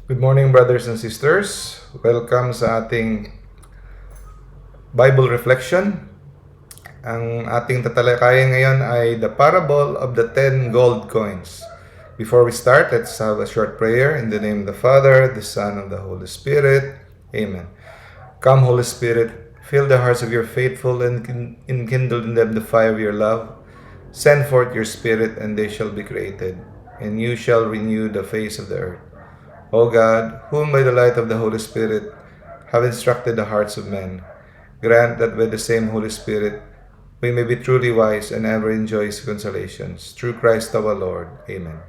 Good morning, brothers and sisters. Welcome sa ating Bible Reflection. Ang ating tatalakayin ngayon ay the parable of the 10 gold coins. Before we start, let's have a short prayer in the name of the Father, the Son, and the Holy Spirit. Amen. Come, Holy Spirit, fill the hearts of your faithful and enkindle in them the fire of your love. Send forth your Spirit, and they shall be created, and you shall renew the face of the earth. O God, whom by the light of the Holy Spirit have instructed the hearts of men, grant that by the same Holy Spirit we may be truly wise and ever enjoy His consolations. Through Christ our Lord. Amen.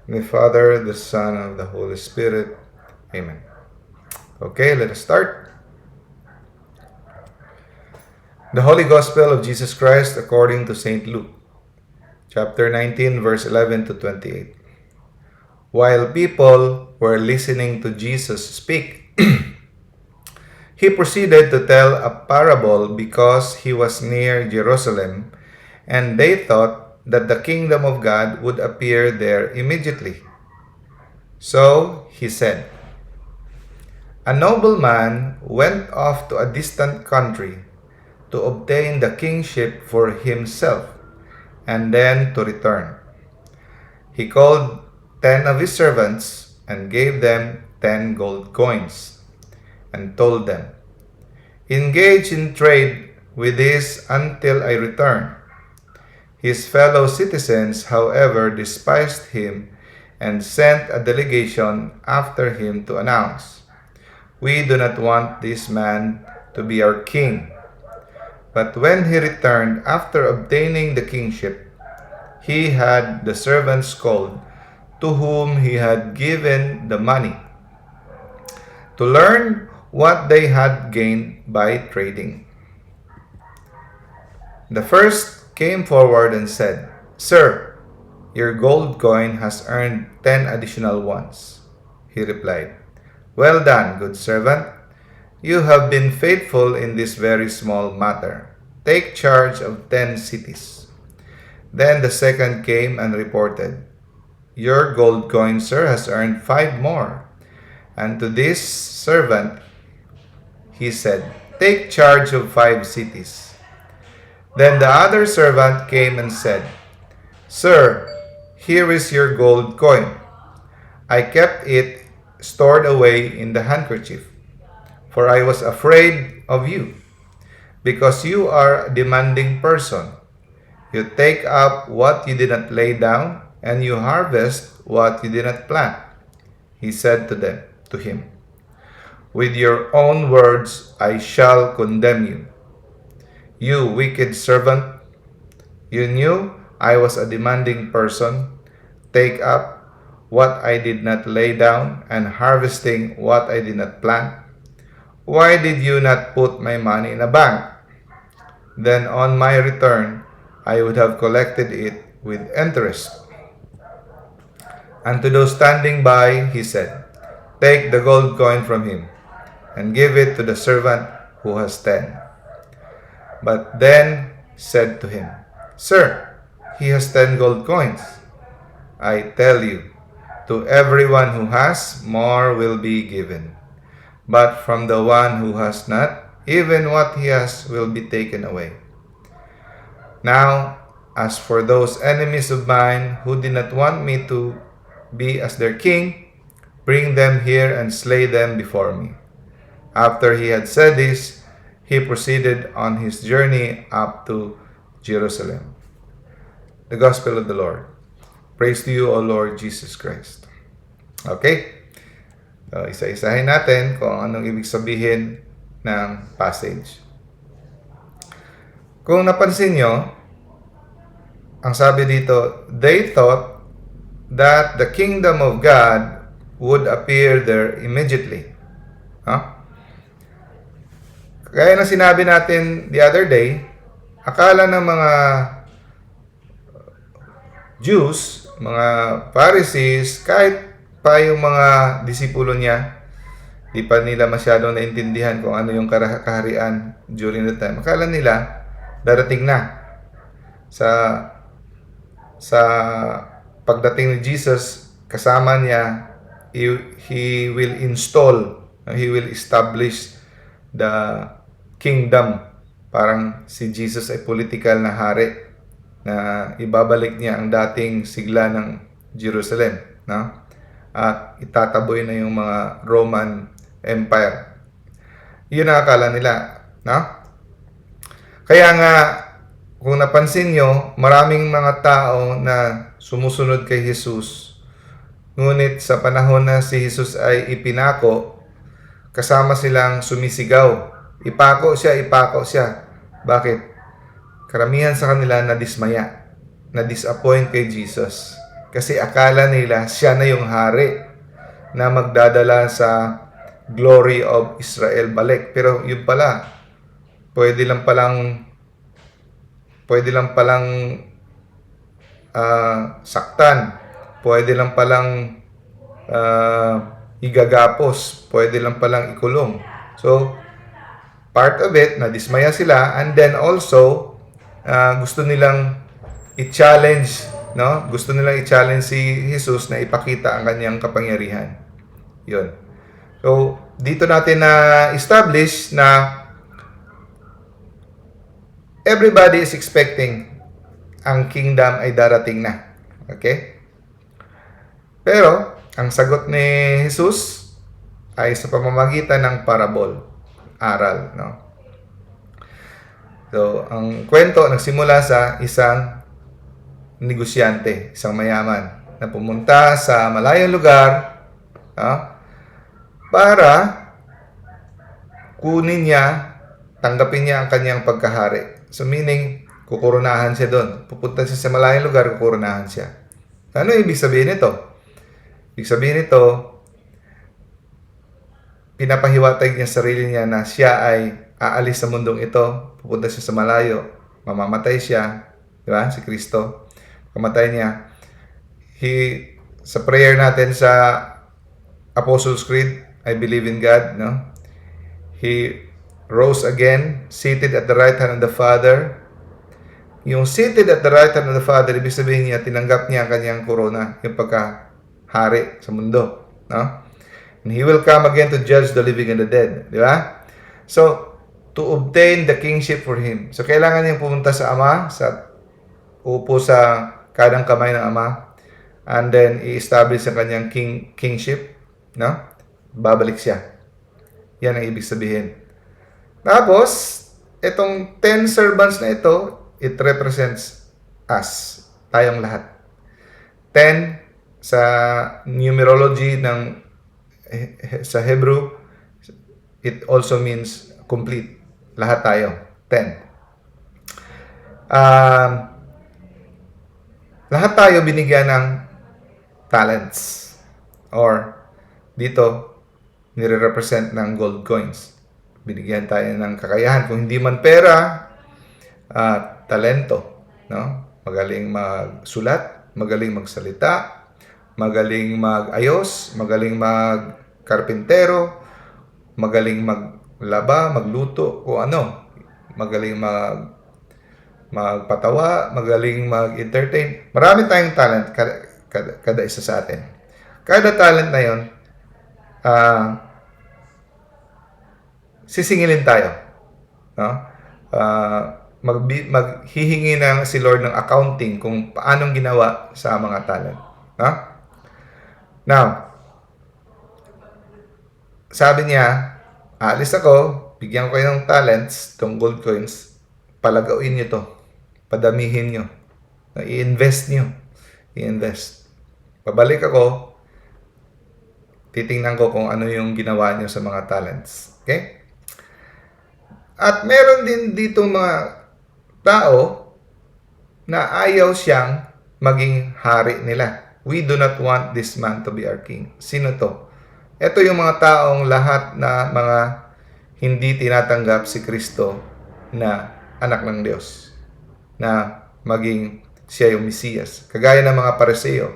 In the Father, the Son, and the Holy Spirit. Amen. Okay, let us start. The Holy Gospel of Jesus Christ according to St. Luke, chapter 19, verse 11 to 28. While people were listening to Jesus speak, he proceeded to tell a parable because he was near Jerusalem, and they thought that the kingdom of God would appear there immediately. So he said, "A nobleman went off to a distant country to obtain the kingship for himself, and then to return. He called 10 of his servants and gave them 10 gold coins, and told them, 'Engage in trade with this until I return.' His fellow citizens, however, despised him and sent a delegation after him to announce, 'We do not want this man to be our king.' But when he returned after obtaining the kingship, he had the servants called to whom he had given the money, to learn what they had gained by trading. The first came forward and said, 'Sir, your gold coin has earned 10 additional ones.' He replied, 'Well done, good servant. You have been faithful in this very small matter. Take charge of 10 cities.' Then the second came and reported, 'Your gold coin, sir, has earned 5 more.' And to this servant he said, 'Take charge of 5 cities.' Then the other servant came and said, 'Sir, here is your gold coin. I kept it stored away in the handkerchief, for I was afraid of you, because you are a demanding person. You take up what you did not lay down, and you harvest what you did not plant.' He said to him, 'With your own words I shall condemn you. You wicked servant, you knew I was a demanding person, take up what I did not lay down, and harvesting what I did not plant. Why did you not put my money in a bank? Then on my return I would have collected it with interest.' And to those standing by he said, 'Take the gold coin from him, and give it to the servant who has 10. But then said to him, 'Sir, he has 10 gold coins. I tell you, to everyone who has, more will be given. But from the one who has not, even what he has will be taken away. Now, as for those enemies of mine who did not want me to be as their king, bring them here and slay them before me.' After he had said this, he proceeded on his journey up to Jerusalem." The Gospel of the Lord. Praise to you, O Lord Jesus Christ. Okay? So, isa-isahin natin kung anong ibig sabihin ng passage. Kung napansin nyo, ang sabi dito, they thought that the kingdom of God would appear there immediately. Huh? Kaya na sinabi natin the other day, akala ng mga Jews, mga Pharisees, kahit pa yung mga disipulo niya, di pa nila masyadong naintindihan kung ano yung kaharian during the time. Akala nila darating na sa pagdating ni Jesus, kasama niya he will install, he will establish the kingdom. Parang si Jesus ay political na hari na ibabalik niya ang dating sigla ng Jerusalem, no? At itataboy na yung mga Roman Empire. Yun ang akala nila, no? Kaya nga, kung napansin nyo, maraming mga tao na sumusunod kay Jesus. Ngunit sa panahon na si Jesus ay ipinako, kasama silang sumisigaw. Ipako siya, ipako siya. Bakit? Karamihan sa kanila nadismaya, na-disappoint kay Jesus. Kasi akala nila siya na yung hari na magdadala sa glory of Israel balik. Pero yun pala, pwede lang palang saktan, pwede lang palang igagapos, pwede lang palang ikulong. So, part of it, nadismaya sila, and then also, gusto nilang i-challenge, no? Gusto nilang i-challenge si Jesus na ipakita ang kanyang kapangyarihan. Yun. So, dito natin na establish na everybody is expecting ang kingdom ay darating na. Okay? Pero, ang sagot ni Jesus ay sa pamamagitan ng parable, aral, no? So, ang kwento nagsimula sa isang negosyante, isang mayaman na pumunta sa malayong lugar, no? Para kunin niya, tanggapin niya ang kanyang pagkahari. So, meaning, kukurunahan siya doon. Pupunta siya sa malayong lugar, kukurunahan siya. Ano ibig sabihin nito? Ibig sabihin nito, pinapahiwatay niya sarili niya na siya ay aalis sa mundong ito, pupunta siya sa malayo, mamamatay siya, di ba? Si Kristo, kamatay niya. Sa prayer natin sa Apostles' Creed, I believe in God, no? He rose again, seated at the right hand of the Father. Yung seated at the right hand of the Father, ibig sabihin niya, tinanggap niya ang kanyang korona, yung pagkahari sa mundo, no? And He will come again to judge the living and the dead. Di ba? So, to obtain the kingship for Him. So, kailangan niyang pumunta sa Ama, upo sa kanang kamay ng Ama, and then i-establish ang kanyang kingship. No? Babalik siya. Yan ang ibig sabihin. Tapos, itong 10 servants na ito, it represents us. Tayong lahat. 10 sa numerology sa Hebrew, it also means complete. Lahat tayo. 10. Lahat tayo binigyan ng talents. Or, dito, nire-represent ng gold coins. Binigyan tayo ng kakayahan. Kung hindi man pera, talento. No? Magaling magsulat, magaling magsalita, magaling mag-ayos, magaling mag-karpintero, magaling maglaba, magluto, o ano. Magaling magpatawa, magaling mag-entertain. Marami tayong talent, kada isa sa atin. Kada talent na yon, sisingilin tayo. No? Maghihingi ng si Lord ng accounting kung paanong ginawa sa mga talent. No? Now, sabi niya, alis ako, bigyan ko kayo ng talents, itong gold coins, palagawin niyo to, padamihin niyo, i-invest niyo, i-invest. Pabalik ako, titingnan ko kung ano yung ginawa niyo sa mga talents. Okay? At meron din ditong mga tao na ayaw siyang maging hari nila. We do not want this man to be our king. Sino to? Ito yung mga taong lahat na mga hindi tinatanggap si Kristo na anak ng Diyos. Na maging siya yung Mesiyas. Kagaya ng mga Pariseo.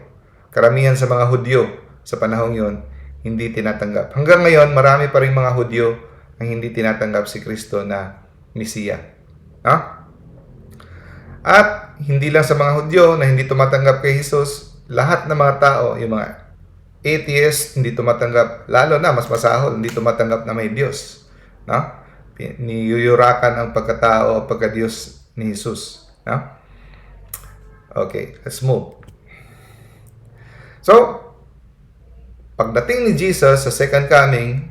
Karamihan sa mga Hudyo sa panahong yon hindi tinatanggap. Hanggang ngayon, marami pa rin mga Hudyo ang hindi tinatanggap si Kristo na Mesiya. No? At hindi lang sa mga Hudyo na hindi tumatanggap kay Jesus, lahat ng mga tao, yung mga atheist, hindi tumatanggap, lalo na mas masahol, hindi tumatanggap na may Diyos. No? Niyuyurakan ang pagkatao o pagka-Diyos ni Jesus. No? Okay, let's move. So, pagdating ni Jesus sa second coming,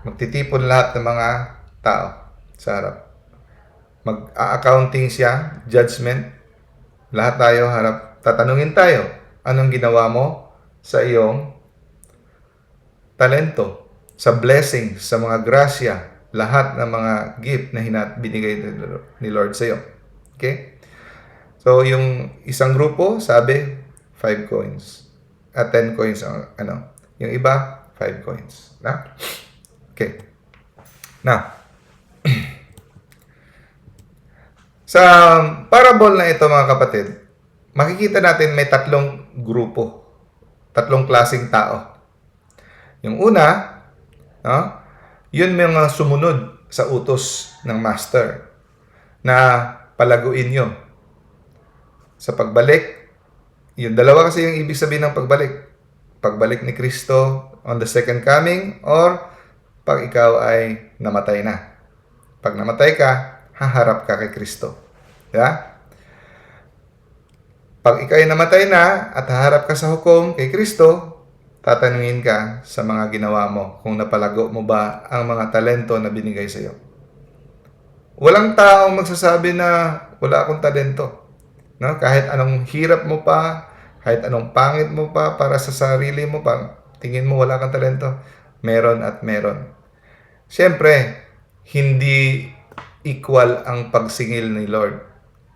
magtitipon lahat ng mga tao sa harap. Mag-accounting siya, judgment. Lahat tayo harap. Tatanungin tayo, anong ginawa mo sa iyong talento, sa blessing, sa mga grasya, lahat ng mga gift na binigay ni Lord sa iyo. Okay? So, yung isang grupo, sabi, 5 coins. At 10 coins ang Yung iba, 5 coins. Na? Okay. Now, sa parable na ito mga kapatid, makikita natin may tatlong grupo. Tatlong klaseng tao. Yung una, yun may mga sumunod sa utos ng master na palaguin nyo. Sa pagbalik, yung dalawa kasi yung ibig sabihin ng pagbalik. Pagbalik ni Kristo on the second coming or pag ikaw ay namatay na. Pag namatay ka, haharap ka kay Kristo. Yeah? Pag ikaw ay namatay na at haharap ka sa hukom kay Kristo, tatanungin ka sa mga ginawa mo kung napalago mo ba ang mga talento na binigay sa iyo. Walang taong magsasabi na wala akong talento. No? Kahit anong hirap mo pa, kahit anong pangit mo pa para sa sarili mo pa, tingin mo wala kang talento, meron at meron. Siyempre, hindi equal ang pagsingil ni Lord.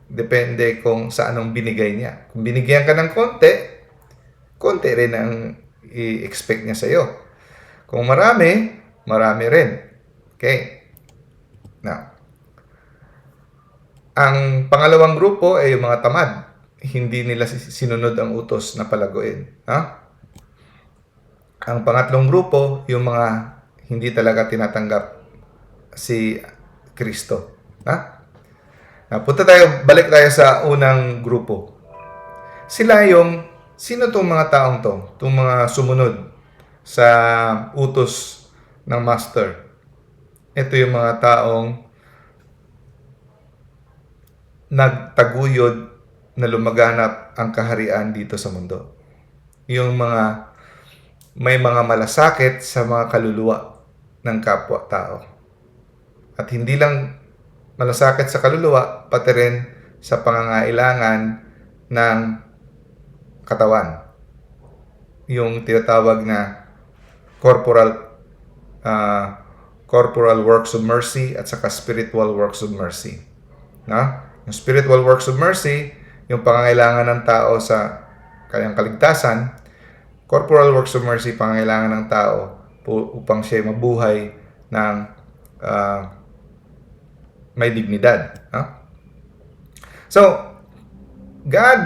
Depende kung sa anong binigay niya. Kung binigyan ka ng konti rin ang i-expect niya sa iyo. Kung marami, marami rin. Okay? Now, ang pangalawang grupo ay yung mga tamad. Hindi nila sinunod ang utos na palaguin. Ang pangatlong grupo, yung mga hindi talaga tinatanggap si Kristo. Balik tayo sa unang grupo. Sino tong mga taong to? Itong mga sumunod sa utos ng master. Ito yung mga taong nagtaguyod na lumaganap ang kaharian dito sa mundo. Yung may mga malasakit sa mga kaluluwa ng kapwa-tao. At hindi lang malasakit sa kaluluwa, pati rin sa pangangailangan ng katawan. Yung tinatawag na corporal works of mercy at saka spiritual works of mercy. Yung spiritual works of mercy, yung pangangailangan ng tao sa kanyang kaligtasan. Corporal works of mercy, pangangailangan ng tao upang siya mabuhay ng may dignidad. So, God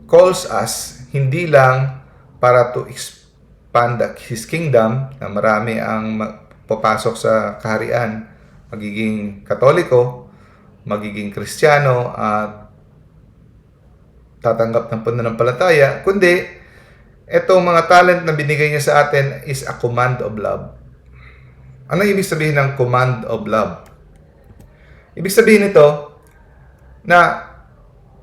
calls us hindi lang para to expand His kingdom, na marami ang papasok sa kaharian, magiging Katoliko, magiging Kristiyano, at tatanggap ng pananampalataya, kundi itong mga talent na binigay niya sa atin is a command of love. Ano ibig sabihin ng command of love? Ibig sabihin nito na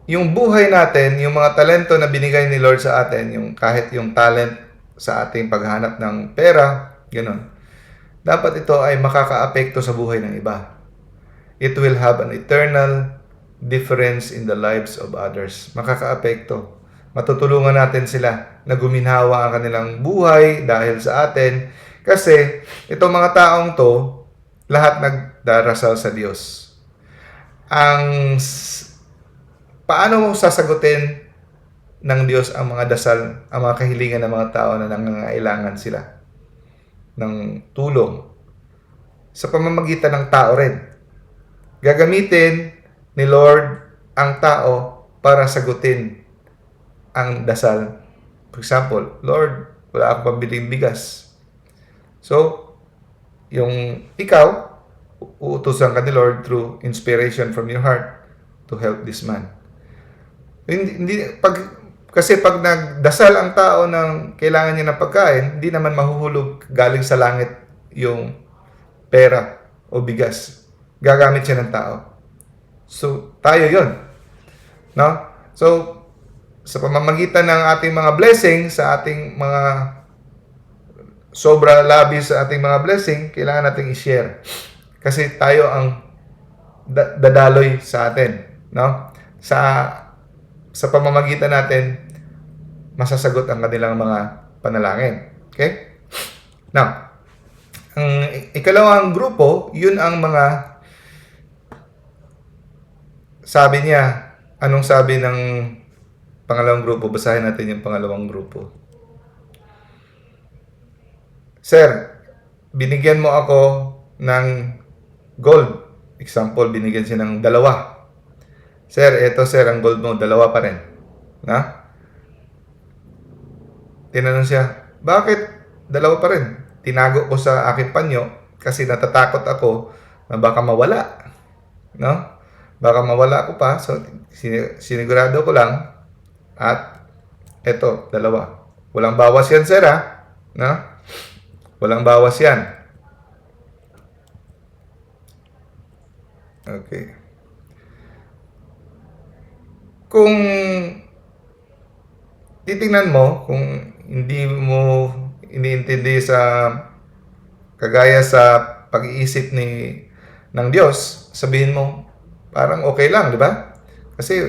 yung buhay natin, yung mga talento na binigay ni Lord sa atin, kahit yung talent sa ating paghanap ng pera, gano'n, dapat ito ay makakaapekto sa buhay ng iba. It will have an eternal difference in the lives of others. Makakaapekto. Matutulungan natin sila na guminhawa ang kanilang buhay dahil sa atin. Kasi itong mga taong to, lahat nagdarasal sa Diyos. Paano mo sasagutin ng Diyos ang mga dasal, ang mga kahilingan ng mga tao na nangangailangan sila ng tulong? Sa pamamagitan ng tao rin. Gagamitin ni Lord ang tao para sagutin ang dasal. For example, Lord, wala akong pambiling bigas. So, yung ikaw, uutusan ka ni Lord through inspiration from your heart to help this man. Kasi pag nagdasal ang tao ng kailangan niya ng pagkain, hindi naman mahuhulog galing sa langit yung pera o bigas. Gagamit siya ng tao. So, tayo yon, no? So, sa pamamagitan ng ating mga blessing, sa ating mga sobra labis sa ating mga blessing, kailangan nating i-share. Kasi tayo ang dadaloy sa atin, no? Sa pamamagitan natin, masasagot ang kanilang mga panalangin. Okay? Now, ang ikalawang grupo, yun ang mga sabi niya. Anong sabi ng pangalawang grupo? Basahin natin yung pangalawang grupo. Sir, binigyan mo ako ng gold. Example, binigyan siya ng 2. Sir, eto sir, ang gold mo, 2 pa rin. Na? Tinanong siya, bakit 2 pa rin? Tinago ko sa aking panyo kasi natatakot ako na baka mawala. No? Baka mawala ako pa. So, sinigurado ko lang. At eto, 2. Walang bawas yan, sir, ha? No? Walang bawas yan. Okay. Kung titingnan mo, kung hindi mo iniintindi sa kagaya sa pag-iisip ng Diyos, sabihin mo, parang okay lang, di ba? Kasi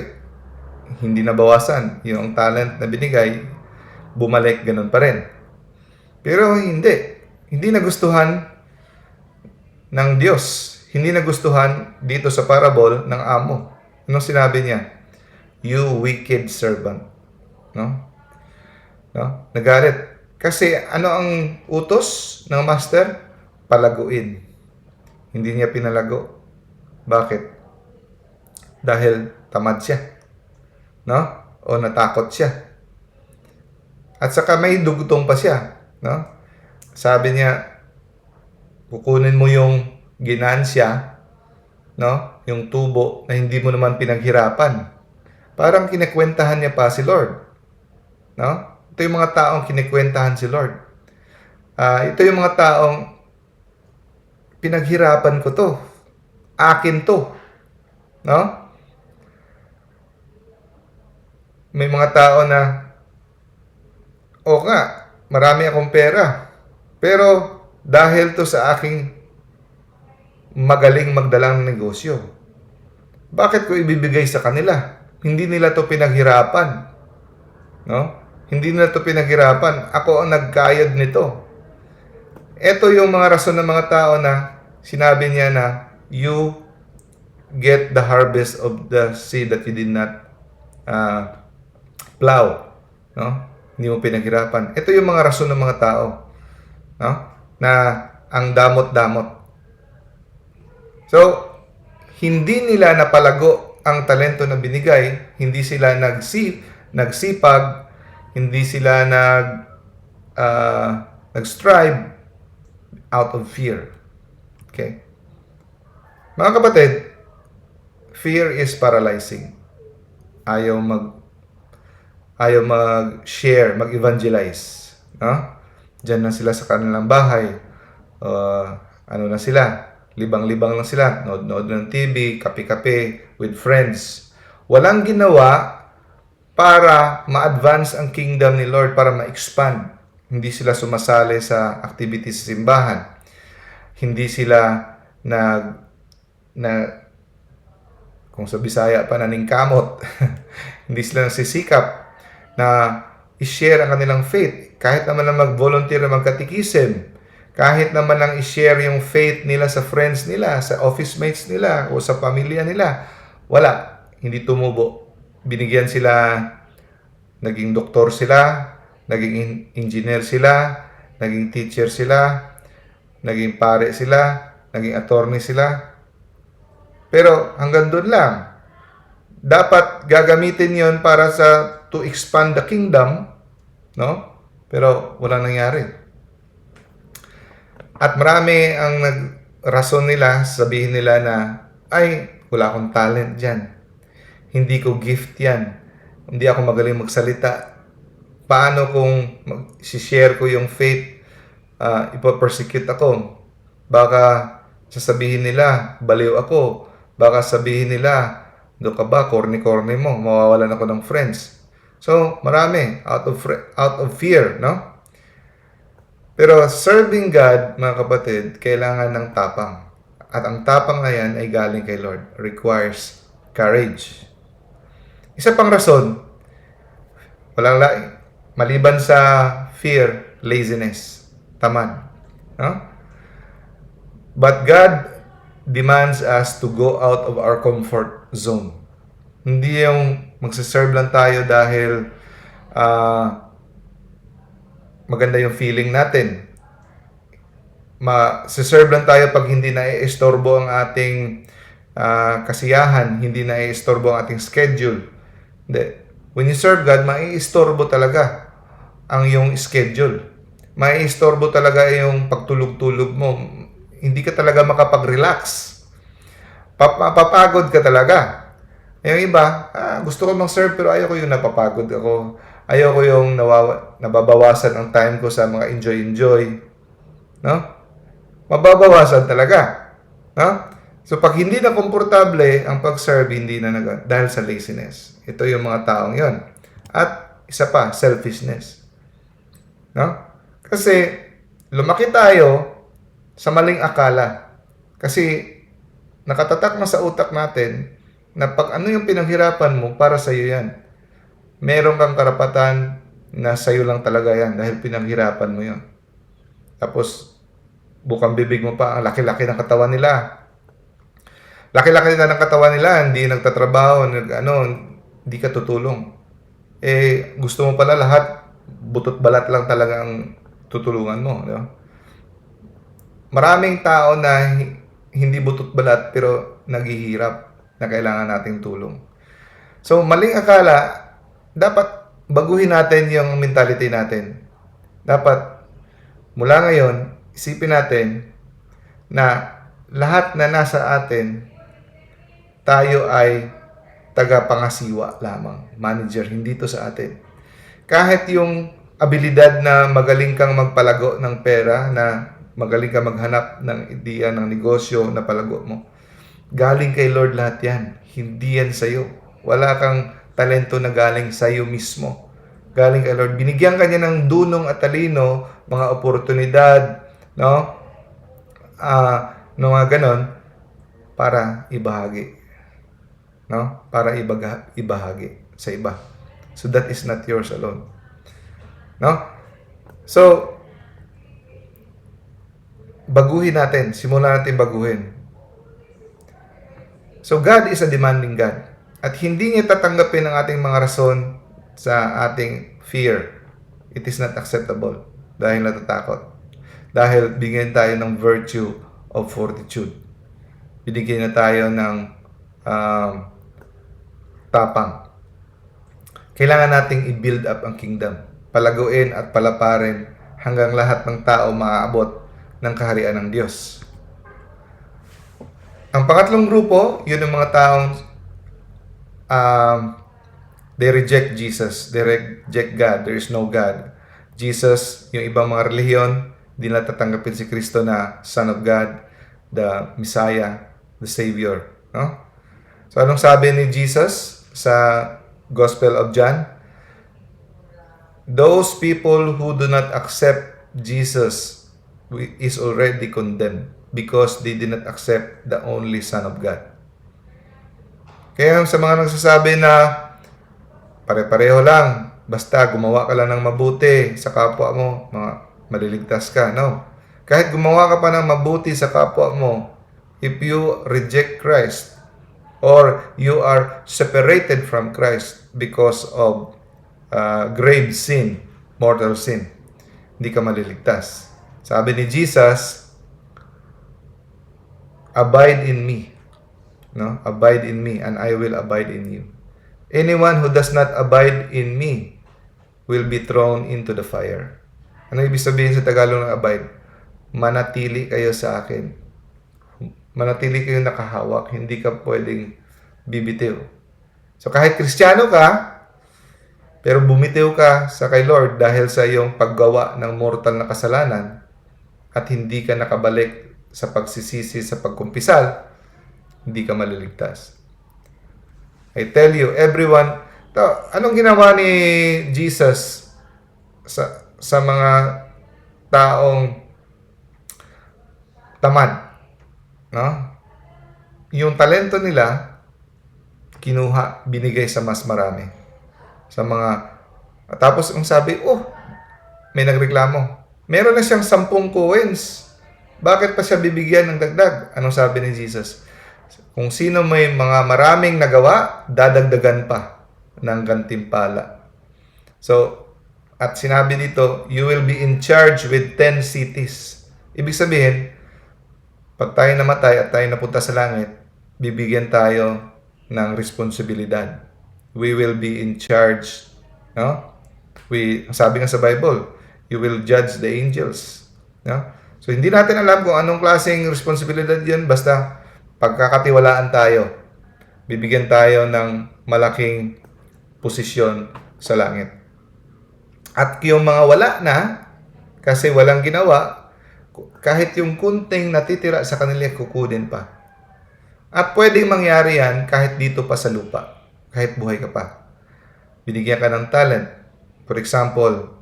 hindi nabawasan. Yung talent na binigay, bumalik, ganun pa rin. Pero hindi. Hindi nagustuhan ng Diyos. Hindi nagustuhan dito sa parable ng amo. Anong sinabi niya? You wicked servant. No? No? Nagalit. Kasi ano ang utos ng master? Palaguin. Hindi niya pinalago. Bakit? Dahil tamad siya. No? O natakot siya. At saka may dugtong pa siya. No? Sabi niya, kukunin mo yung ginansya, no? Yung tubo na hindi mo naman pinaghirapan. Parang kinikwentahan niya pa si Lord. No? Ito yung mga taong kinikwentahan si Lord. Ito yung mga taong pinaghirapan ko to. Akin to. No? May mga tao na, o nga, marami akong pera. Pero dahil to sa aking magaling magdalang negosyo, bakit ko ibibigay sa kanila? Hindi nila to pinaghirapan. No? Hindi nila to pinaghirapan. Ako ang nagkayod nito. Ito yung mga rason ng mga tao na sinabi niya na you get the harvest of the seed that you did not plow. No? Hindi mo pinaghirapan. Ito yung mga rason ng mga tao. No? Na ang damot-damot. So, hindi nila napalago ang talento na binigay, hindi sila nagsipag, hindi sila nag-strive out of fear. Okay? Mga kapatid, fear is paralyzing. Ayaw mag-share, mag-evangelize. No? Diyan na sila sa kanilang bahay. Ano na sila? Libang-libang lang sila. Nood ng TV, kape-kape, with friends. Walang ginawa para ma-advance ang kingdom ni Lord, para ma-expand. Hindi sila sumasali sa activities sa simbahan. Hindi sila kung sa Bisaya pa, naningkamot. Hindi sila nagsisikap na i-share ang kanilang faith. Kahit naman lang mag-volunteer na magkatikisim, kahit naman lang i-share yung faith nila sa friends nila, sa office mates nila, o sa pamilya nila, wala. Hindi tumubo. Binigyan sila, naging doktor sila, naging engineer sila, naging teacher sila, naging pare sila, naging attorney sila. Pero hanggang doon lang. Dapat gagamitin yon para to expand the kingdom, no? Pero walang nangyari. At marami ang rason nila, sabihin nila na, ay, wala akong talent dyan. Hindi ko gift yan. Hindi ako magaling magsalita. Paano kung share ko yung faith, ipapersecute ako? Baka sasabihin nila, baliw ako. Baka sabihin nila, do ka ba, corny-corny mo, mawawalan ako ng friends. So, marami, out of fear, no? Pero serving God, mga kapatid, kailangan ng tapang. At ang tapang na yan ay galing kay Lord. Requires courage. Isa pang rason, walang lain. Maliban sa fear, laziness, tamad. No? But God demands us to go out of our comfort zone. Hindi yung magsiserve lang tayo dahil maganda yung feeling natin. Siserve lang tayo pag hindi na-istorbo ang ating kasiyahan, hindi na-istorbo ang ating schedule. Hindi. When you serve God, mai-istorbo talaga ang iyong schedule. Mai-istorbo talaga yung pagtulog-tulog mo. Hindi ka talaga makapag-relax. Papagod ka talaga. Yung iba, gusto ko mag-serve pero ayaw ko yung napapagod ako. Ayaw ko yung nababawasan ang time ko sa mga enjoy-enjoy. No? Mababawasan talaga. No? So, pag hindi na komportable ang pag-serve, hindi na dahil sa laziness. Ito yung mga taong yon. At isa pa, selfishness. No? Kasi, lumaki tayo sa maling akala. Kasi, nakatatak na sa utak natin na pag ano yung pinaghirapan mo, para sa'yo yan. Meron kang karapatan na sa'yo lang talaga yan dahil pinaghirapan mo yon. Tapos, bukang bibig mo pa, ang laki-laki ng katawan nila. Laki-laki na ng katawan nila, hindi nagtatrabaho, hindi ka tutulong. Gusto mo pala lahat, butot balat lang talagang tutulungan mo. Di ba? Maraming tao na hindi butot balat pero naghihirap na kailangan nating tulong. So, maling akala, dapat baguhin natin yung mentality natin. Dapat, mula ngayon, isipin natin na lahat na nasa atin, tayo ay tagapangasiwa lamang. Manager, hindi to sa atin. Kahit yung abilidad na magaling kang magpalago ng pera, na magaling kang maghanap ng ideya ng negosyo na palago mo, galing kay Lord lahat yan. Hindi yan sa'yo. Wala kang talento na galing sa'yo mismo. Galing kay Lord. Binigyan ka niya ng dunong at talino, mga oportunidad, no? Mga ganon, para ibahagi. No? Para ibahagi sa iba. So that is not yours alone. No? So, baguhin natin. Simulan natin baguhin. So, God is a demanding God. At hindi niya tatanggapin ang ating mga rason sa ating fear. It is not acceptable. Dahil natatakot. Dahil bigyan tayo ng virtue of fortitude. Binigyan na tayo ng tapang. Kailangan nating i-build up ang kingdom. Palaguin at palaparin hanggang lahat ng tao maaabot ng kaharian ng Diyos. Ang pangatlong grupo, yun ang mga taong they reject Jesus. They reject God. There is no God. Jesus, yung ibang mga relihiyon, di na tatanggapin si Kristo na Son of God, the Messiah, the Savior. No? So, anong sabi ni Jesus sa Gospel of John? Those people who do not accept Jesus is already condemned because they did not accept the only Son of God. Kaya sa mga nagsasabi na pare-pareho lang, basta gumawa ka lang ng mabuti sa kapwa mo, maliligtas ka. No. Kahit gumawa ka pa ng mabuti sa kapwa mo, if you reject Christ or you are separated from Christ because of grave sin, mortal sin, hindi ka maliligtas. Sabi ni Jesus, abide in me. No? Abide in me and I will abide in you. Anyone who does not abide in me will be thrown into the fire. Ano ibig sabihin sa Tagalog ng abide? Manatili kayo sa akin. Manatili kayo nakahawak. Hindi ka pwedeng bibitiw. So kahit Kristiyano ka, pero bumitiw ka sa kay Lord dahil sa iyong paggawa ng mortal na kasalanan at hindi ka nakabalik sa pagsisisi sa pagkumpisal, hindi ka maliligtas. I tell you, everyone, anong ginawa ni Jesus sa mga taong tamad? No? Yung talento nila, kinuha, binigay sa mas marami. Tapos ang sabi, may nagreklamo. Meron na siyang 10 coins. Bakit pa siya bibigyan ng dagdag? Anong sabi ni Jesus? Kung sino may mga maraming nagawa, dadagdagan pa ng gantimpala. So, at sinabi dito, you will be in charge with 10 cities. Ibig sabihin, pag tayo namatay at tayo napunta sa langit, bibigyan tayo ng responsibilidad. We will be in charge. No? Sabi nga sa Bible, you will judge the angels. No? So, hindi natin alam kung anong klaseng responsibilidad yan, basta pagkakatiwalaan tayo. Bibigyan tayo ng malaking posisyon sa langit. At yung mga wala na, kasi walang ginawa, kahit yung kunting natitira sa kanila, kukunin pa. At pwedeng mangyari yan kahit dito pa sa lupa, kahit buhay ka pa. Binigyan ka ng talent. For example,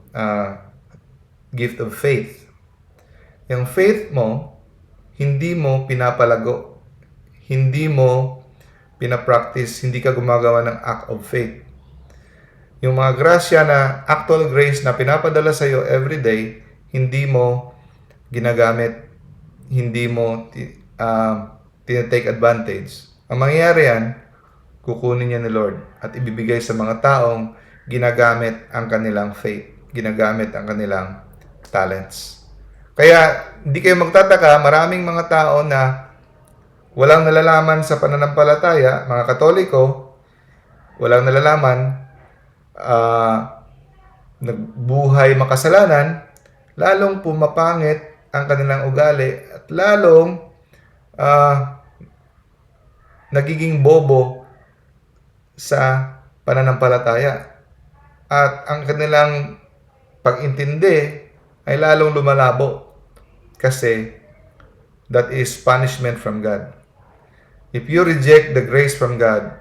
gift of faith. Yung faith mo, hindi mo pinapalago. Hindi mo pinapractice, hindi ka gumagawa ng act of faith. Yung mga grasya na actual grace na pinapadala sa iyo every day, hindi mo ginagamit, hindi mo tinatake advantage. Ang mangyayari yan, kukunin niya ni Lord at ibibigay sa mga taong ginagamit ang kanilang faith, ginagamit ang kanilang talents. Kaya hindi kayo magtataka, maraming mga tao na walang nalalaman sa pananampalataya, mga Katoliko, walang nalalaman, nagbuhay makasalanan, lalong pumapangit ang kanilang ugali at lalong nagiging bobo sa pananampalataya. At ang kanilang pag-intindi ay lalong lumalabo kasi that is punishment from God. If you reject the grace from God,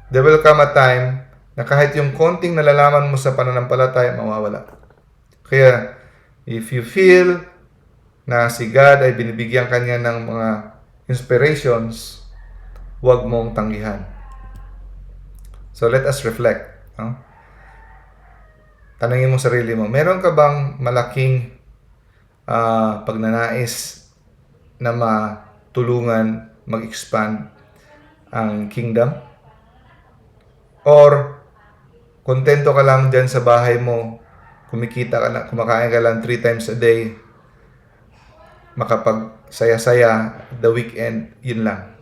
there will come a time na kahit yung konting nalalaman mo sa pananampalataya, mawawala. Kaya, if you feel na si God ay binibigyan kanya ng mga inspirations, huwag mong tanggihan. So, let us reflect. No? Tanungin mo sarili mo, meron ka bang malaking pagnanais na matulungan mag-expand ang kingdom? Or kontento ka lang dyan sa bahay mo, kumikita ka lang, kumakain ka lang 3 times a day, makapagsaya-saya the weekend, yun lang.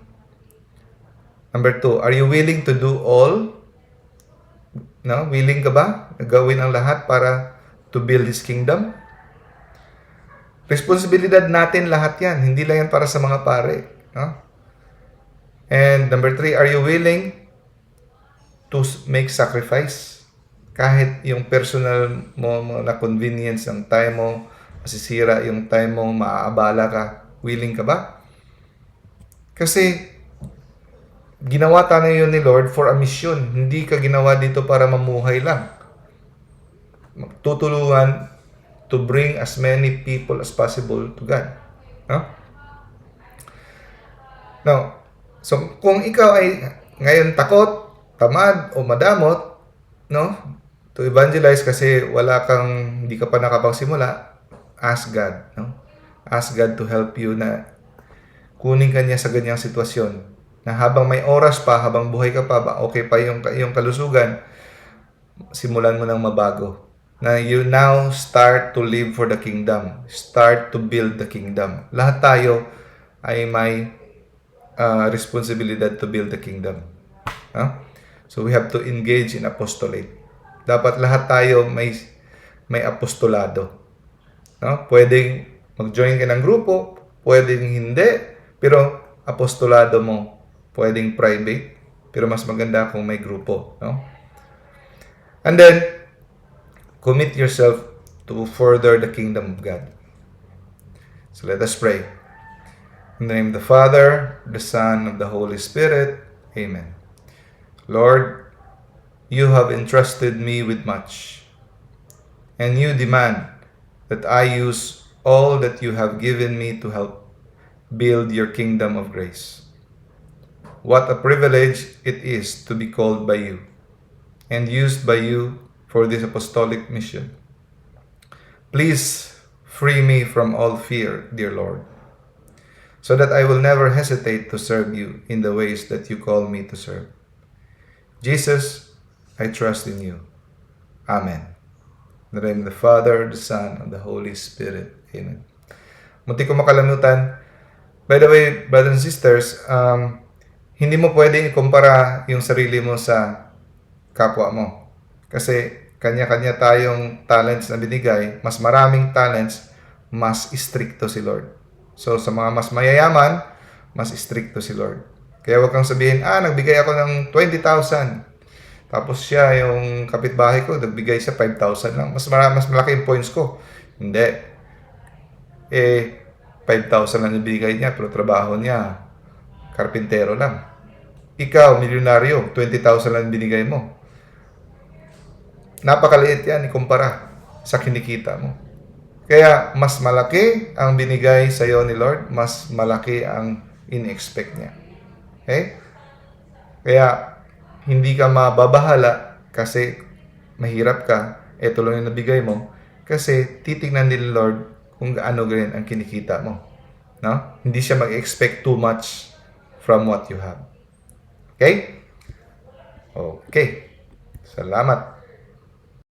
Number 2, are you willing to do all? No? Willing ka ba? Gawin ang lahat para to build His kingdom? Responsibilidad natin lahat yan. Hindi lang yan para sa mga pare. No? And number 3, are you willing to make sacrifice? Kahit yung personal mo na convenience ng time mo, masisira yung time mo, maaabala ka, willing ka ba? Kasi ginawa tayo yun ni Lord for a mission. Hindi ka ginawa dito para mamuhay lang. Tutulungan to bring as many people as possible to God. No? Now, so kung ikaw ay ngayon takot, tamad o madamot, no, to evangelize kasi hindi ka pa nakapagsimula, ask God, no? Ask God to help you na kunin ka niya sa ganyang sitwasyon. Na habang may oras pa, habang buhay ka pa, okay pa yung kalusugan, simulan mo nang mabago. Na you now start to live for the kingdom. Start to build the kingdom. Lahat tayo ay may responsibilidad to build the kingdom. No? So we have to engage in apostolate. Dapat lahat tayo may apostolado. No? Pwedeng mag-join ka ng grupo, pwedeng hindi, pero apostolado mo, pwedeng private, pero mas maganda kung may grupo. No? And then, commit yourself to further the kingdom of God. So let us pray. In the name of the Father, the Son, of the Holy Spirit. Amen. Lord, you have entrusted me with much, and you demand that I use all that you have given me to help build your kingdom of grace. What a privilege it is to be called by you and used by you for this apostolic mission. Please free me from all fear, dear Lord, so that I will never hesitate to serve you in the ways that you call me to serve. Jesus, I trust in you. Amen. In the name of the Father, the Son, and the Holy Spirit. Amen. Munti ko makalimutan. By the way, brothers and sisters, hindi mo pwedeng ikumpara yung sarili mo sa kapwa mo. Kasi kanya-kanya tayong talents na binigay, mas maraming talents, mas stricto si Lord. So sa mga mas mayayaman, mas stricto si Lord. Kaya wag kang sabihin, nagbigay ako ng 20,000. Tapos siya, yung kapitbahay ko, nagbigay siya 5,000 lang. Mas malaki yung points ko. Hindi. 5,000 lang ibigay niya, pero trabaho niya, karpintero lang. Ikaw, milyonaryo, 20,000 lang binigay mo. Napakaliit yan ikumpara sa kinikita mo. Kaya mas malaki ang binigay sa iyo ni Lord, mas malaki ang in-expect niya. Okay? Kaya hindi ka mababahala kasi mahirap ka, ito lang yung nabigay mo, kasi titignan ni Lord kung gaano rin ang kinikita mo. No? Hindi siya mag-expect too much from what you have. Okay? Okay. Salamat.